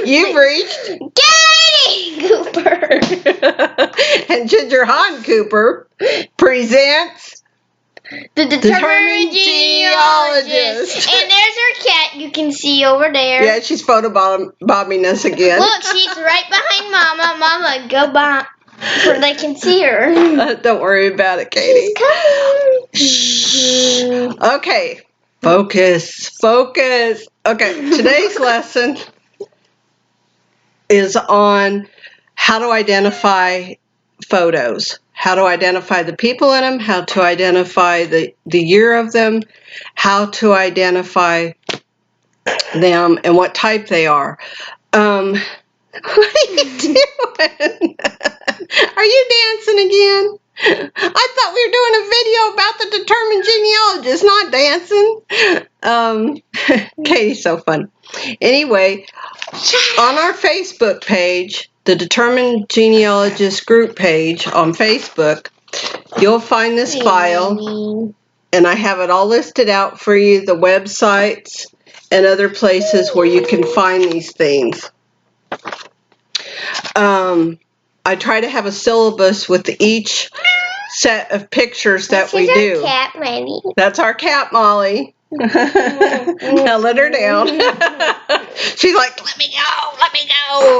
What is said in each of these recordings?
You've reached Katy Cooper. And Ginger Hawn Cooper presents The Determined Genealogist. Genealogist. And there's our cat you can see over there. Yeah, she's photobombing us again. Look, she's right behind Mama. Mama, go by so they can see her. Don't worry about it, Katy. She's coming. Okay, focus. Okay, today's lesson is on how to identify photos, how to identify the people in them, how to identify the year of them, how to identify them and what type they are. What are you doing? Are you dancing again? I thought we were doing a video about the determined genealogist, not dancing. Katie's so fun. Anyway, on our Facebook page, the Determined Genealogist group page on Facebook, you'll find this file, and I have it all listed out for you, the websites and other places where you can find these things. I try to have a syllabus with each set of pictures that we do. Our cat, Molly. That's our cat, Molly. Now let her down. She's like, let me go.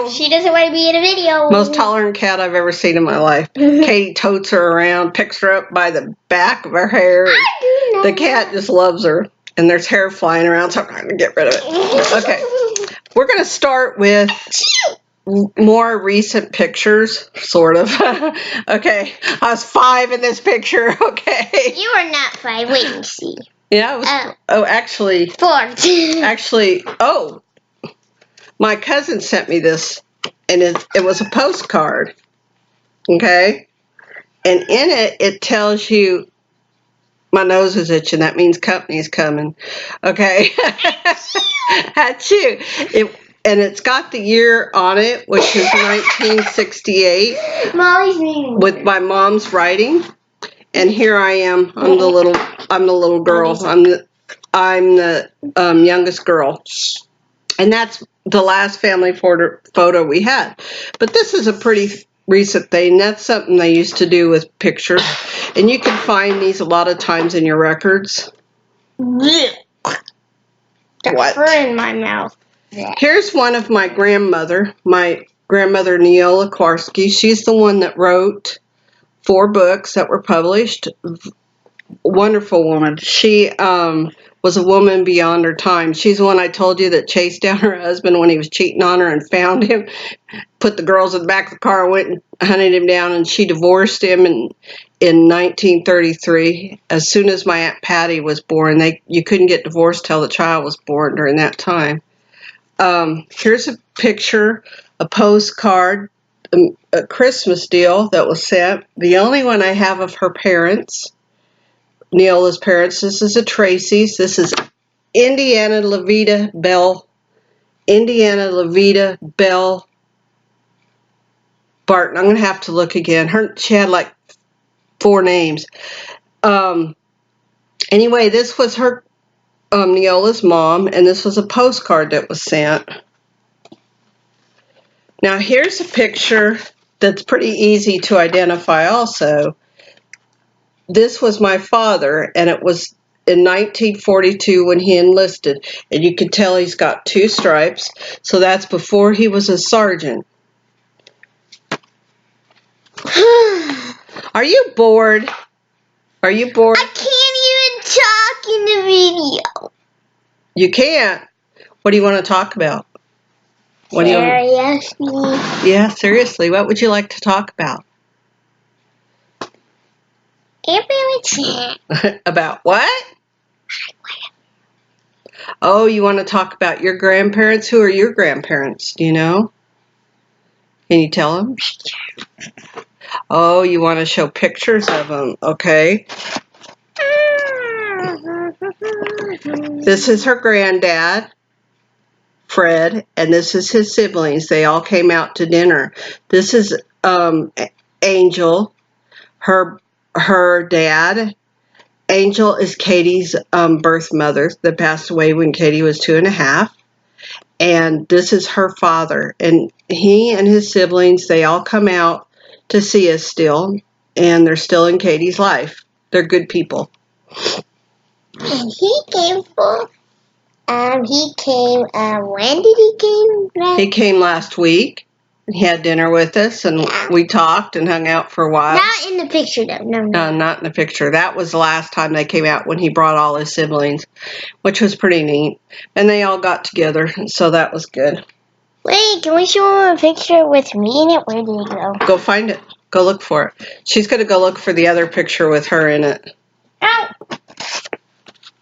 She doesn't want to be in a video. Most tolerant cat I've ever seen in my life. Katy totes her around, picks her up by the back of her hair. The cat just loves her. And there's hair flying around, so I'm trying to get rid of it. Okay. We're going to start with more recent pictures, sort of. Okay. I was 5 in this picture. Okay. You are not 5. Wait and see. Yeah, I was. Actually. 4. Actually, my cousin sent me this, and it was a postcard. Okay. And in it, it tells you. My nose is itching. That means company's coming. Okay. Achoo. And it's got the year on it, which is 1968. Molly's name. With my mom's writing. And here I am. I'm the little girl. I'm the youngest girl. And that's the last family photo we had. But this is a pretty recent thing. That's something they used to do with pictures. And you can find these a lot of times in your records. Got What? fur in my mouth. Here's one of my grandmother Neola Kwarsky. She's the one that wrote 4 books that were published. Wonderful woman. She was a woman beyond her time. She's the one I told you that chased down her husband when he was cheating on her and found him, put the girls in the back of the car and went and hunted him down, and she divorced him in 1933. As soon as my Aunt Patty was born, you couldn't get divorced till the child was born during that time. Here's a picture, a postcard, a Christmas deal that was sent. The only one I have of her parents, Neola's parents. This is a Tracy's. This is Indiana Levita Bell Barton. I'm going to have to look again. She had like 4 names. Anyway, this was her, Neola's mom, and this was a postcard that was sent. Now here's a picture that's pretty easy to identify also. This was my father, and it was in 1942 when he enlisted. And you can tell he's got 2 stripes, so that's before he was a sergeant. Are you bored? Are you bored? I can't even talk in the video. You can't? What do you want to talk about? Seriously? Yeah, seriously. What would you like to talk about? About what? Oh, you want to talk about your grandparents? Who are your grandparents? Do you know? Can you tell them? Oh, you want to show pictures of them. Okay. This is her granddad, Fred, and this is his siblings. They all came out to dinner. This is Angel, her dad. Angel is Katy's birth mother that passed away when Katy was 2.5. And this is her father. And he and his siblings, they all come out to see us still. And they're still in Katy's life. They're good people. And he came when did he came? He came last week. He had dinner with us, and we talked and hung out for a while. Not in the picture, though. No. Not in the picture. That was the last time they came out, when he brought all his siblings, which was pretty neat. And they all got together, so that was good. Wait, can we show him a picture with me in it? Where did it go? Go find it. Go look for it. She's going to go look for the other picture with her in it. Ow!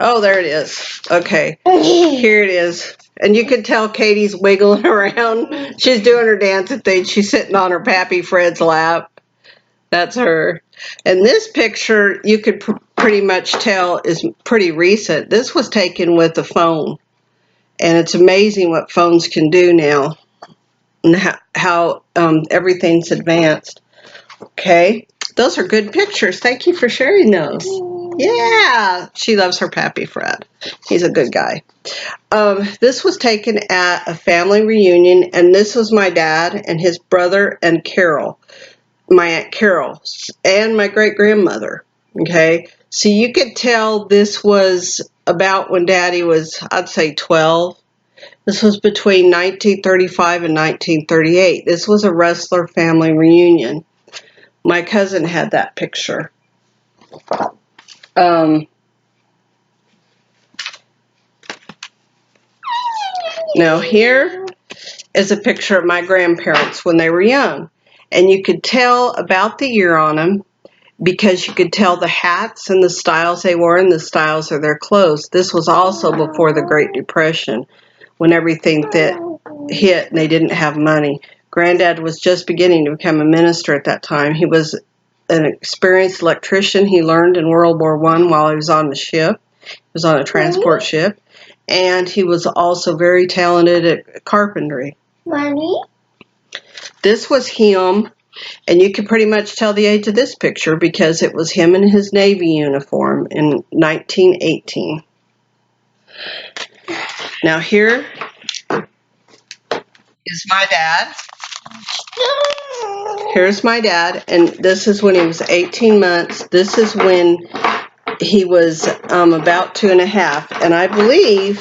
Oh, there it is. Okay. Here it is. And you can tell Katy's wiggling around. She's doing her dancing thing. She's sitting on her Pappy Fred's lap. That's her. And this picture, you could pretty much tell, is pretty recent. This was taken with a phone. And it's amazing what phones can do now. And how everything's advanced. Okay. Those are good pictures. Thank you for sharing those. Yeah. She loves her Pappy Fred. He's a good guy. This was taken at a family reunion, and this was my dad and his brother and Carol, my Aunt Carol, and my great-grandmother. Okay, so you could tell this was about when Daddy was, I'd say, 12. This was between 1935 and 1938. This was a wrestler family reunion. My cousin had that picture. Now here is a picture of my grandparents when they were young. And you could tell about the year on them because you could tell the hats and the styles they wore and the styles of their clothes. This was also before the Great Depression, when everything that hit and they didn't have money. Granddad was just beginning to become a minister at that time. He was an experienced electrician. He learned in World War I while he was on the ship. He was on a transport ship. And he was also very talented at carpentry. Mommy? This was him, and you can pretty much tell the age of this picture because it was him in his Navy uniform in 1918. Now here is my dad. Here's my dad, and this is when he was 18 months. This is when he was about 2.5, and I believe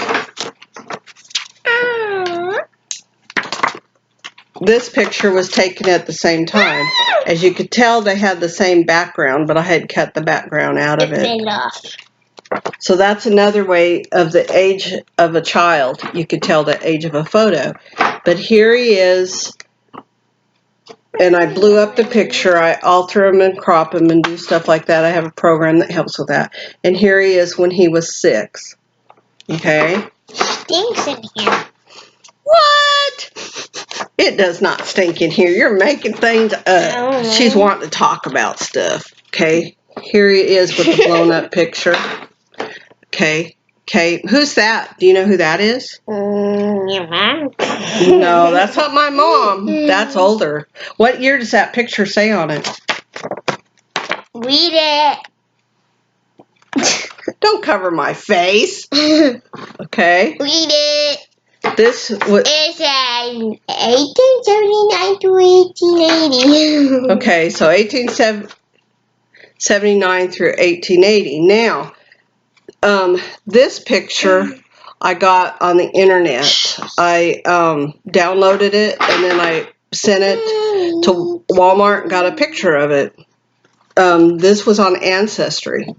this picture was taken at the same time. As you could tell, they had the same background, but I had cut the background out of it. So that's another way of the age of a child. You could tell the age of a photo. But here he is, and I blew up the picture. I alter him and crop him and do stuff like that. I have a program that helps with that. And here he is when he was 6. Okay? Stinks in here. What? It does not stink in here. You're making things up. She's wanting to talk about stuff. Okay? Here he is with the blown up picture. Okay. Okay. Who's that? Do you know who that is? Your mom? No, that's not my mom. That's older. What year does that picture say on it? Read it. Don't cover my face. Okay. Read it. This was. It says 1879 to 1880. Okay, so 1879 through 1880. Now, this picture I got on the internet. I downloaded it and then I sent it to Walmart and got a picture of it. This was on Ancestry.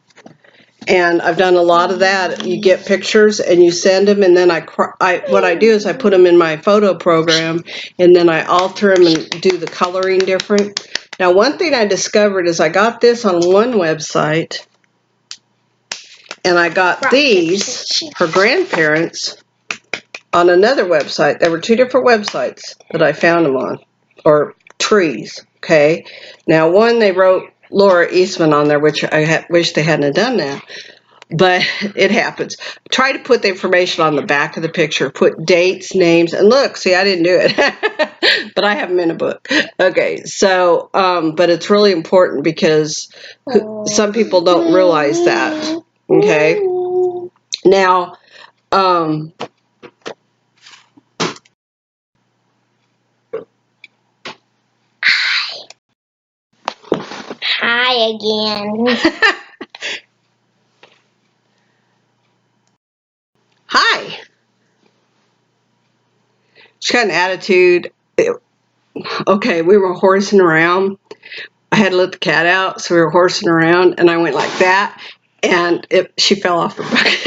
And I've done a lot of that. You get pictures and you send them, and then what I do is I put them in my photo program, and then I alter them and do the coloring different. Now, one thing I discovered is I got this on one website, and I got these, her grandparents, on another website. There were 2 different websites that I found them on, or trees, okay? Now, one, they wrote Laura Eastman on there, which I wish they hadn't done that, but it happens. Try to put the information on the back of the picture, put dates, names, and look, see, I didn't do it, but I have them in a book. Okay, so, but it's really important because some people don't realize that, okay? Now, again. Hi. She's got an attitude. Okay, we were horsing around. I had to let the cat out, so we were horsing around, and I went like that, and she fell off her bucket.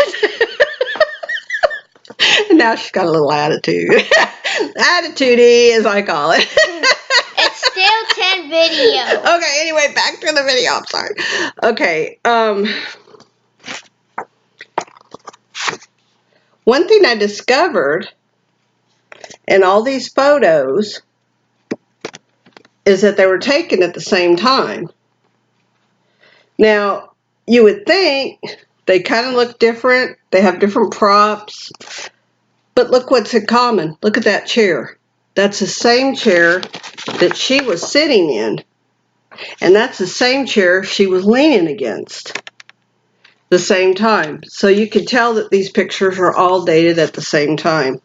And now she's got a little attitude. Attitude-y, as I call it. It's still 10 video. Okay, anyway, back to the video. I'm sorry. Okay, one thing I discovered in all these photos is that they were taken at the same time. Now, you would think they kind of look different. They have different props. But look what's in common. Look at that chair. That's the same chair that she was sitting in. And that's the same chair she was leaning against the same time. So you can tell that these pictures are all dated at the same time.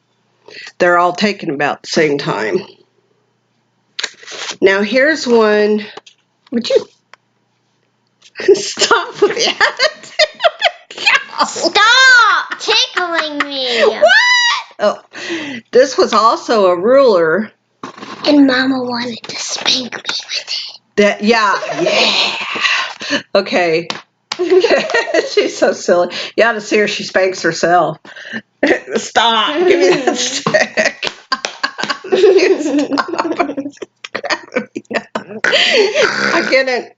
They're all taken about the same time. Now here's one. Would you stop with the attitude? Stop tickling me. What? Oh, this was also a ruler. And Mama wanted to spank me with it. Yeah. Okay. She's so silly. You ought to see her. She spanks herself. Stop. Give me that stick.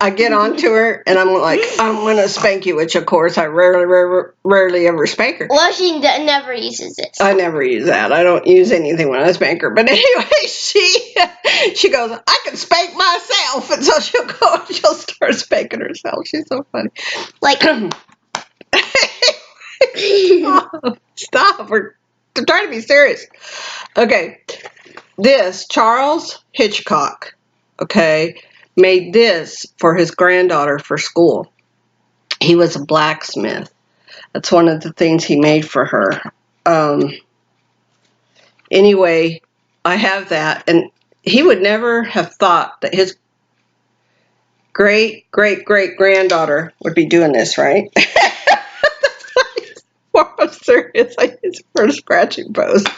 I get onto her and I'm like, I'm gonna spank you, which of course I rarely ever spank her. Well, she never uses it. I never use that. I don't use anything when I spank her. But anyway, she goes, I can spank myself, and so she'll go and she'll start spanking herself. She's so funny. Like, stop. We're trying to be serious. Okay, this Charles Hitchcock, okay, made this for his granddaughter for school. He was a blacksmith. That's one of the things he made for her. Anyway, I have that, and he would never have thought that his great-great-great-granddaughter would be doing this, right? I'm serious. I use it for a scratching post.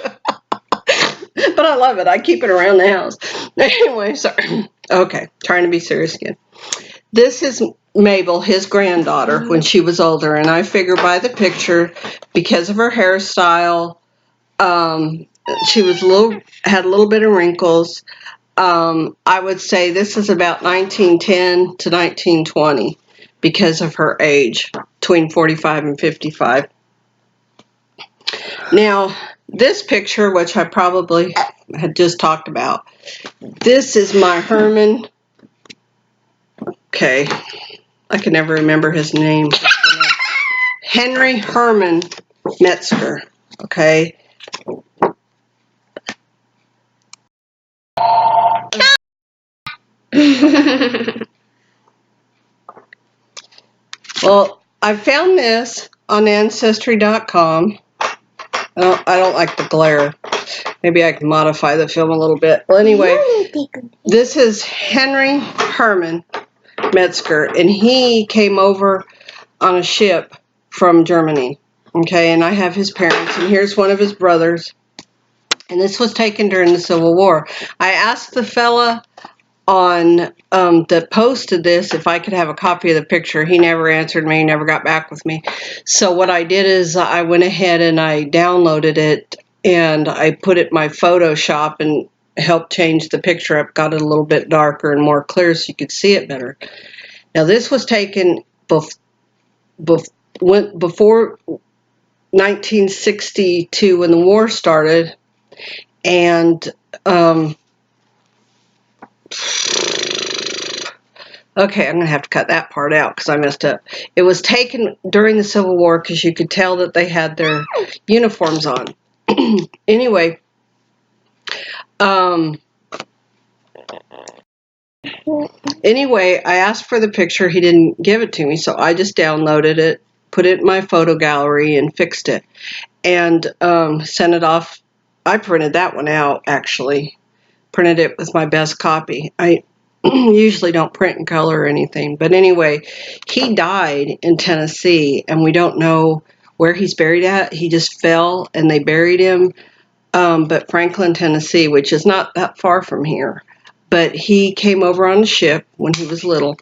But I love it. I keep it around the house. Anyway, sorry. Okay, trying to be serious again. This is Mabel, his granddaughter, when she was older, and I figure by the picture, because of her hairstyle, she was had a little bit of wrinkles. I would say this is about 1910 to 1920 because of her age, between 45 and 55. Now, this picture, which I probably had just talked about, this is my Herman. Okay, I can never remember his name. Henry Herman Metzger. Okay. Well, I found this on Ancestry.com. I don't like the glare. Maybe I can modify the film a little bit. Well, anyway, this is Henry Herman Metzger, and he came over on a ship from Germany. Okay, and I have his parents, and here's one of his brothers. And this was taken during the Civil War. I asked the fella on that posted this if I could have a copy of the picture. He never answered me, never got back with me. So what I did is I went ahead and I downloaded it and I put it in my Photoshop and helped change the picture up, got it a little bit darker and more clear so you could see it better. Now this was taken before 1962 when the war started, and okay, I'm going to have to cut that part out because I messed up. It was taken during the Civil War because you could tell that they had their uniforms on. Anyway, I asked for the picture. He didn't give it to me, so I just downloaded it, put it in my photo gallery, and fixed it. And sent it off. I printed that one out, actually. Printed it with my best copy. usually don't print in color or anything. But anyway, he died in Tennessee, and we don't know where he's buried at. He just fell, and they buried him. But Franklin, Tennessee, which is not that far from here. But he came over on a ship when he was little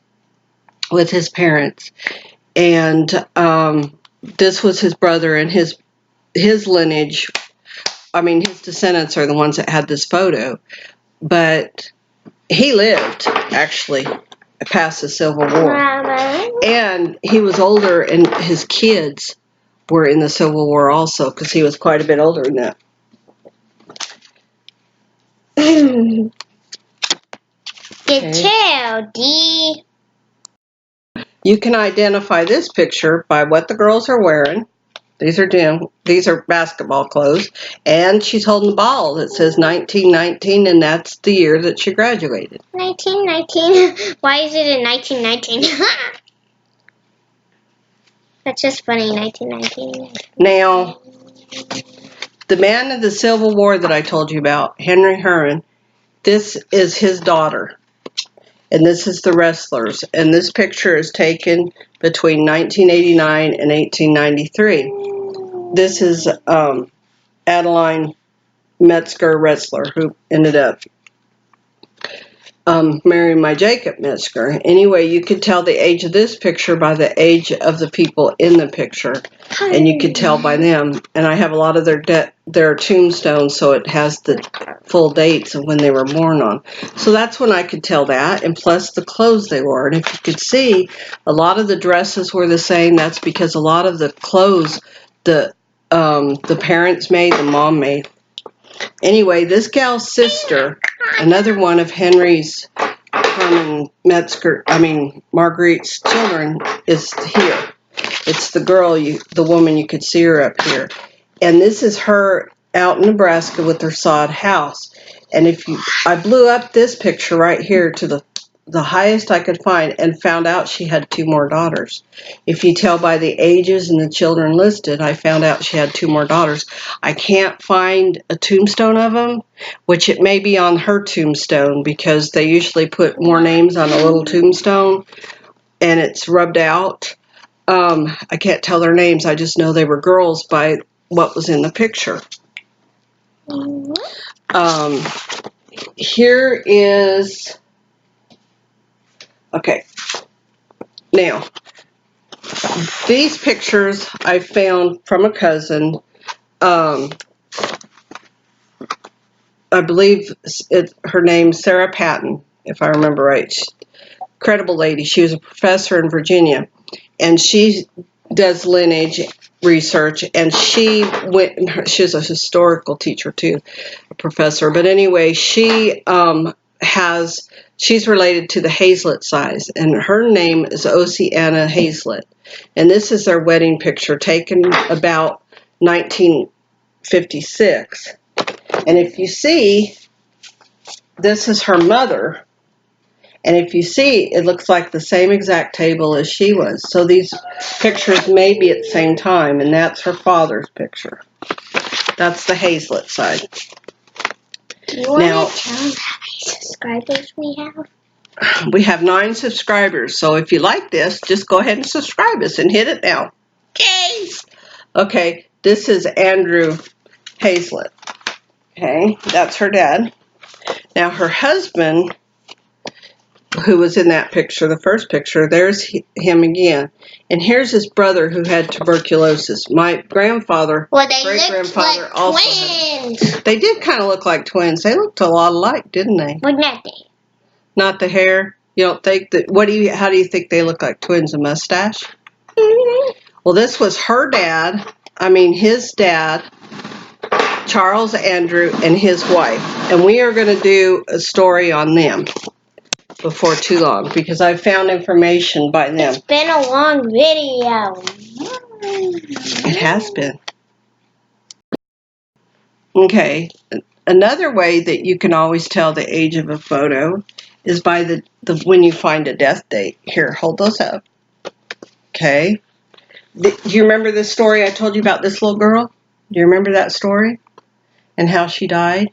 with his parents. And this was his brother, and his lineage, I mean, his descendants are the ones that had this photo. But he lived, actually, past the Civil War. And he was older, and his kids were in the Civil War also, because he was quite a bit older than that. Good tail, D. You can identify this picture by what the girls are wearing. These are basketball clothes. And she's holding the ball that says 1919, and that's the year that she graduated. 1919? Why is it in 1919? That's just funny, 1919. Now, the man of the Civil War that I told you about, Henry Herman, this is his daughter. And this is the wrestlers. And this picture is taken between 1989 and 1893. This is Adeline Metzger wrestler who ended up marrying my Jacob Metzger. Anyway, you could tell the age of this picture by the age of the people in the picture. And you could tell by them. And I have a lot of their tombstones, so it has the full dates of when they were born on. So that's when I could tell that, and plus the clothes they wore. And if you could see, a lot of the dresses were the same. That's because a lot of the clothes the parents made, the mom made. Anyway, this gal's sister, another one of Henry's Herman Metzger, Marguerite's children, is here. It's the girl, the woman, you could see her up here. And this is her out in Nebraska with her sod house. And I blew up this picture right here to the highest I could find and found out she had 2 more daughters. If you tell by the ages and the children listed, I found out she had 2 more daughters. I can't find a tombstone of them, which it may be on her tombstone because they usually put more names on a little tombstone and it's rubbed out. I can't tell their names. I just know they were girls by what was in the picture. Here is... Okay. Now, these pictures I found from a cousin. I believe her name's Sarah Patton, if I remember right. Credible lady. She was a professor in Virginia. And she does lineage research, and she's a historical teacher too, a professor. But anyway, she's related to the Hazlitt size, and her name is Oceana Hazlitt. And this is their wedding picture taken about 1956. And if you see, this is her mother. And if you see, it looks like the same exact table as she was. So these pictures may be at the same time, and that's her father's picture. That's the Hazlitt side. Do you want to tell them how many subscribers we have? We have 9 subscribers, so if you like this, just go ahead and subscribe us and hit it now. Okay, this is Andrew Hazlitt. Okay, that's her dad. Now her husband, who was in that picture, the first picture, there's him again. And here's his brother who had tuberculosis. My grandfather, great-grandfather, like also twins. They did kind of look like twins. They looked a lot alike, didn't they? But not they. Not the hair? You don't think that? How do you think they look like twins? A mustache? Mm-hmm. Well, this was her dad. His dad, Charles Andrew, and his wife. And we are going to do a story on them before too long, because I found information by them. It's been a long video. It has been. Okay, another way that you can always tell the age of a photo is by the when you find a death date. Here, hold those up. Okay. Do you remember this story I told you about this little girl? Do you remember that story? And how she died?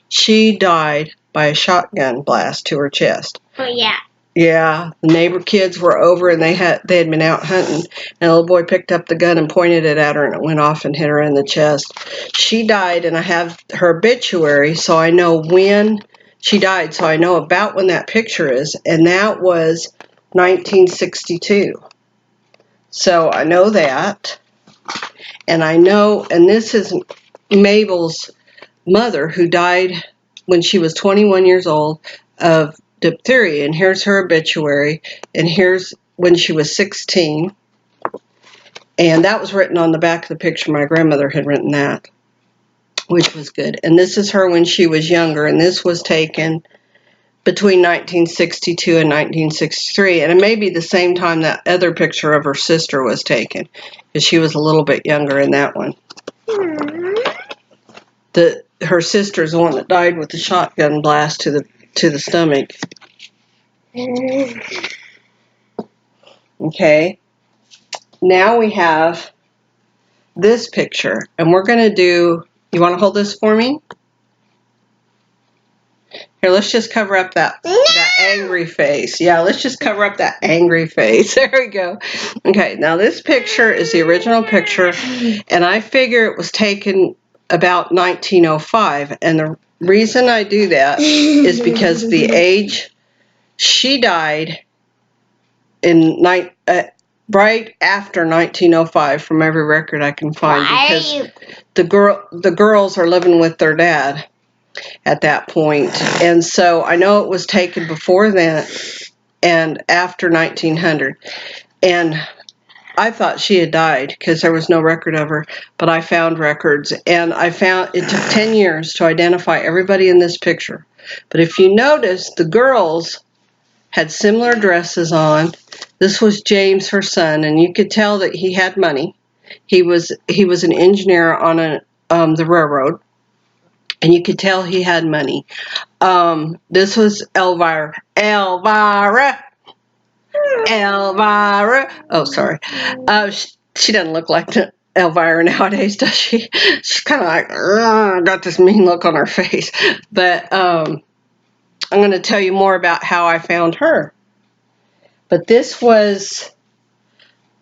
She died by a shotgun blast to her chest. Oh, yeah. Yeah, the neighbor kids were over and they had been out hunting, and a little boy picked up the gun and pointed it at her, and it went off and hit her in the chest. She died, and I have her obituary, so I know when she died, so I know about when that picture is, and that was 1962. So I know that, and I know, and this is Mabel's mother, who died when she was 21 years old of diphtheria, and here's her obituary, and here's when she was 16, and that was written on the back of the picture. My grandmother had written that, which was good. And this is her when she was younger, and this was taken between 1962 and 1963, and it may be the same time that other picture of her sister was taken, because she was a little bit younger in that one. Her sister's the one that died with the shotgun blast to the stomach. Okay, now we have this picture, and we're going to do, you want to hold this for me? Here, let's just cover up that angry face. Yeah, let's just cover up that angry face. There we go. Okay, now this picture is the original picture, and I figure it was taken about 1905, and the reason I do that is because the age she died in right after 1905 from every record I can find, because the girls are living with their dad at that point, and so I know it was taken before then and after 1900, and I thought she had died because there was no record of her, but I found records, and I found it took 10 years to identify everybody in this picture. But if you notice, the girls had similar dresses on. This was James, her son, and you could tell that he had money. He was an engineer on the railroad, and you could tell he had money. This was Elvira. Oh, sorry. She doesn't look like Elvira nowadays, does she? She's kind of like, got this mean look on her face. But I'm going to tell you more about how I found her. But this was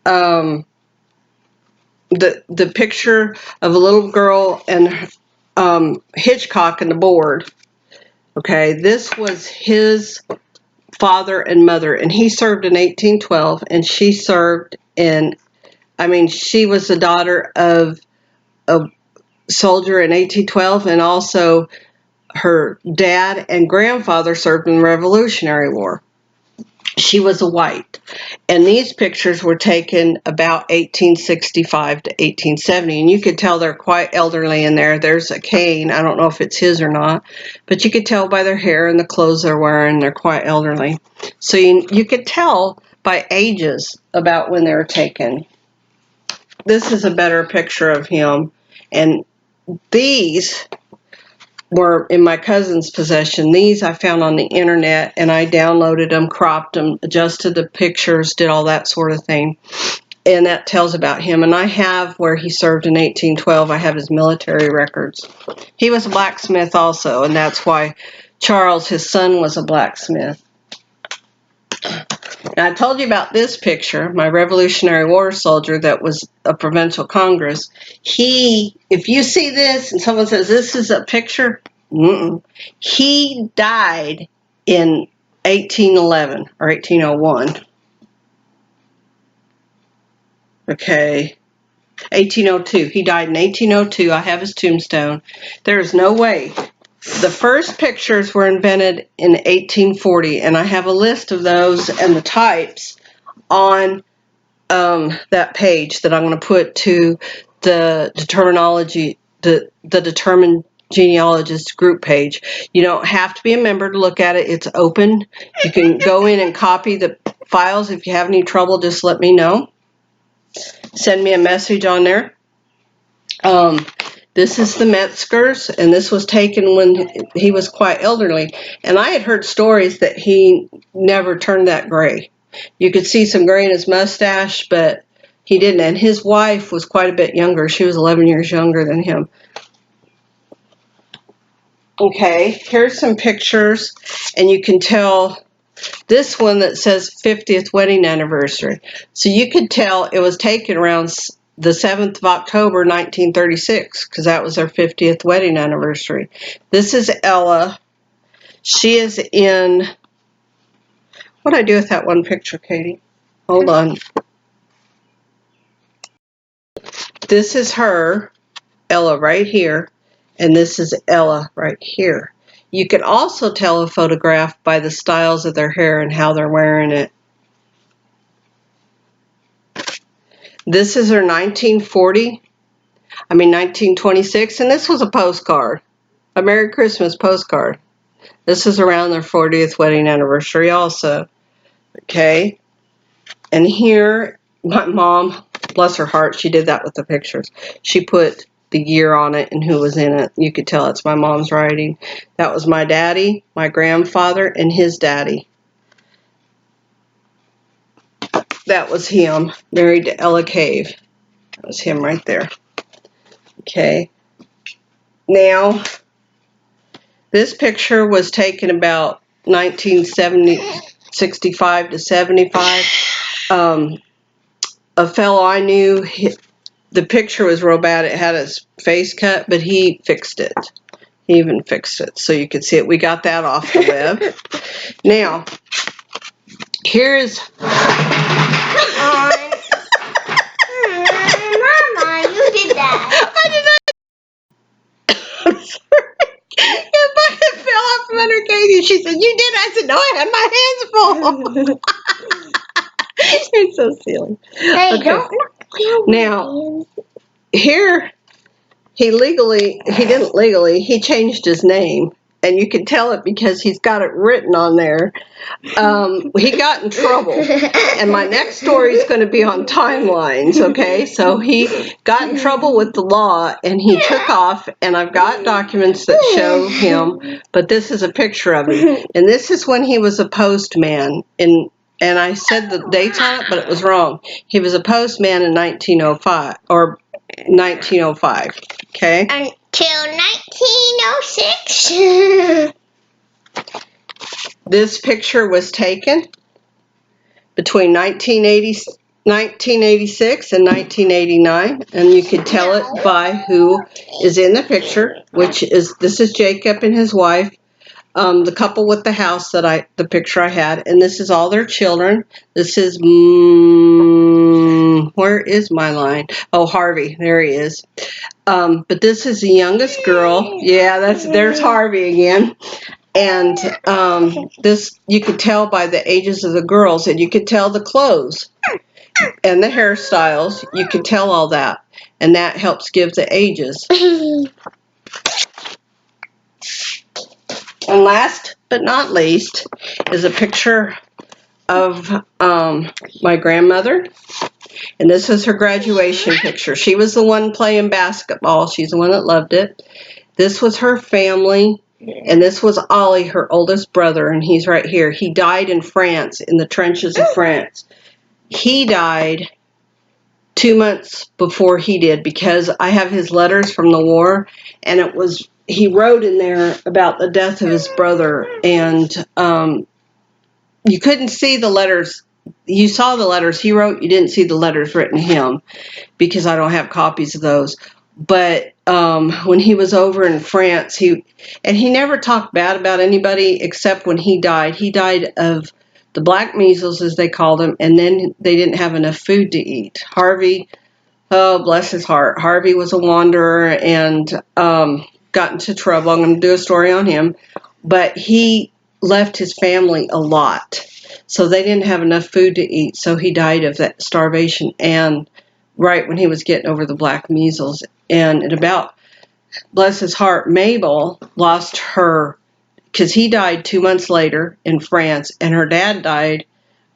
the picture of a little girl and Hitchcock and the board. Okay, this was his father and mother, and he served in 1812, and she served she was the daughter of a soldier in 1812, and also her dad and grandfather served in the Revolutionary War. She was a white, and these pictures were taken about 1865 to 1870, and you could tell they're quite elderly in there. There's a cane. I don't know if it's his or not, but you could tell by their hair and the clothes they're wearing, they're quite elderly. So you could tell by ages about when they were taken. This is a better picture of him, and these were in my cousin's possession. These I found on the internet, and I downloaded them, cropped them, adjusted the pictures, did all that sort of thing. And that tells about him. And I have where he served in 1812. I have his military records. He was a blacksmith also, and that's why Charles, his son, was a blacksmith. And I told you about this picture, my Revolutionary War soldier that was a provincial Congress. If you see this and someone says this is a picture, he died in 1811 or 1801. Okay, 1802. He died in 1802. I have his tombstone. There is no way. The first pictures were invented in 1840, and I have a list of those and the types on that page that I'm going to put to the determined genealogist group page. You don't have to be a member to look at it. It's open. You can go in and copy the files. If you have any trouble, just let me know. Send me a message on there. This is the Metzgers, and this was taken when he was quite elderly. And I had heard stories that he never turned that gray. You could see some gray in his mustache, but he didn't. And his wife was quite a bit younger. She was 11 years younger than him. Okay, here's some pictures, and you can tell this one that says 50th wedding anniversary. So you could tell it was taken around the 7th of October, 1936, because that was their 50th wedding anniversary. This is Ella. She is in, what did I do with that one picture, Katie? Hold on. This is her, Ella, right here, and this is Ella right here. You can also tell a photograph by the styles of their hair and how they're wearing it. This is her 1926, and this was a postcard, a Merry Christmas postcard. This is around their 40th wedding anniversary also. Okay, and here, my mom, bless her heart, she did that with the pictures. She put the year on it and who was in it. You could tell it's my mom's writing. That was my daddy, my grandfather, and his daddy. That was him, married to Ella Cave. That was him right there. Okay. Now, this picture was taken about 1965 to 75. A fellow I knew, the picture was real bad. It had his face cut, but he fixed it. He even fixed it so you could see it. We got that off the web. Now, here's... Mama, you did that. I did not... I'm sorry. Your bucket fell off from under Katie. She said, you did? I said, no, I had my hands full. You're so silly. Hey, Okay. don't Now, here, he didn't legally, he changed his name. And you can tell it because he's got it written on there. He got in trouble. And my next story is going to be on timelines, okay? So he got in trouble with the law, and he took off, and I've got documents that show him, but this is a picture of him. And this is when he was a postman, and I said the dates on it, but it was wrong. He was a postman in 1905, or 1905, okay? Until 1906. This picture was taken between 1986 and 1989, and you can tell it by who is in the picture, this is Jacob and his wife, the couple with the house the picture I had, and this is all their children. This is, where is my line? Oh, Harvey, there he is. But this is the youngest girl. Yeah, there's Harvey again. And this, you could tell by the ages of the girls, and you could tell the clothes and the hairstyles. You could tell all that, and that helps give the ages. And last but not least is a picture of my grandmother, and this is her graduation picture. She was the one playing basketball. She's the one that loved it. This was her family. And this was Ollie, her oldest brother, and he's right here. He died in France, in the trenches of France. He died 2 months before he did, because I have his letters from the war, and he wrote in there about the death of his brother, and you couldn't see the letters. You saw the letters he wrote. You didn't see the letters written to him, because I don't have copies of those. But when he was over in France, he never talked bad about anybody except when he died. He died of the black measles, as they called him, and then they didn't have enough food to eat. Harvey, oh, bless his heart. Harvey was a wanderer and got into trouble. I'm going to do a story on him. But he left his family a lot. So they didn't have enough food to eat. So he died of that starvation, and right when he was getting over the black measles. And about, bless his heart, Mabel lost her, because he died 2 months later in France, and her dad died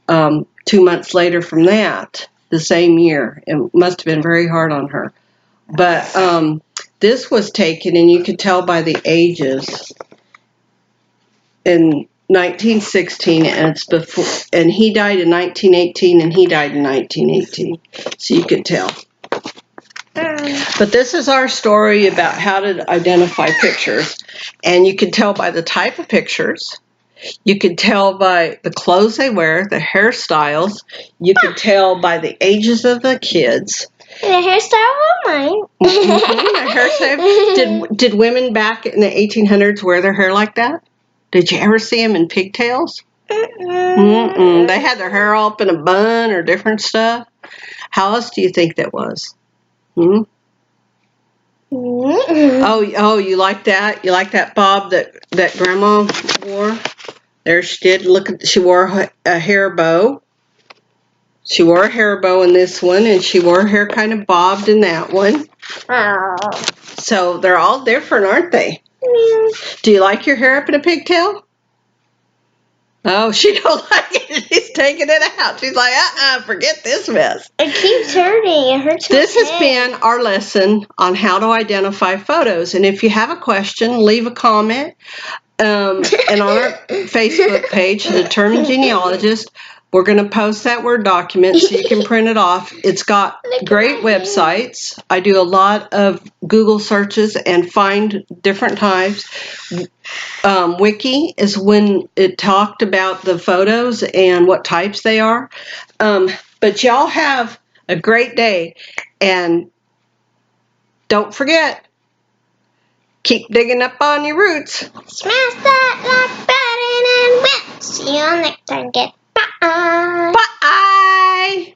2 months later from that, the same year. It must have been very hard on her. But this was taken, and you could tell by the ages, in 1916, and it's before, and he died in 1918, and he died in 1918. So you could tell. But this is our story about how to identify pictures. And you can tell by the type of pictures. You can tell by the clothes they wear, the hairstyles. You can tell by the ages of the kids. The hairstyle of mine. The hairstyle. Did women back in the 1800s wear their hair like that? Did you ever see them in pigtails? They had their hair all up in a bun or different stuff. How else do you think that was? Oh, you like that? You like that bob that Grandma wore? There she did. Look, she wore a hair bow. She wore a hair bow in this one, and she wore her hair kind of bobbed in that one. So they're all different, aren't they? Do you like your hair up in a pigtail? Oh, she don't like it. She's taking it out. She's like, forget this mess. It keeps hurting. It hurts my This has head. been our lesson on how to identify photos. And if you have a question, leave a comment. And on our Facebook page, The Determined Genealogist, we're going to post that Word document so you can print it off. It's got great websites. I do a lot of Google searches and find different types. Wiki is when it talked about the photos and what types they are. But y'all have a great day, and don't forget, keep digging up on your roots. Smash that like button and we'll see you next time. Goodbye. Bye.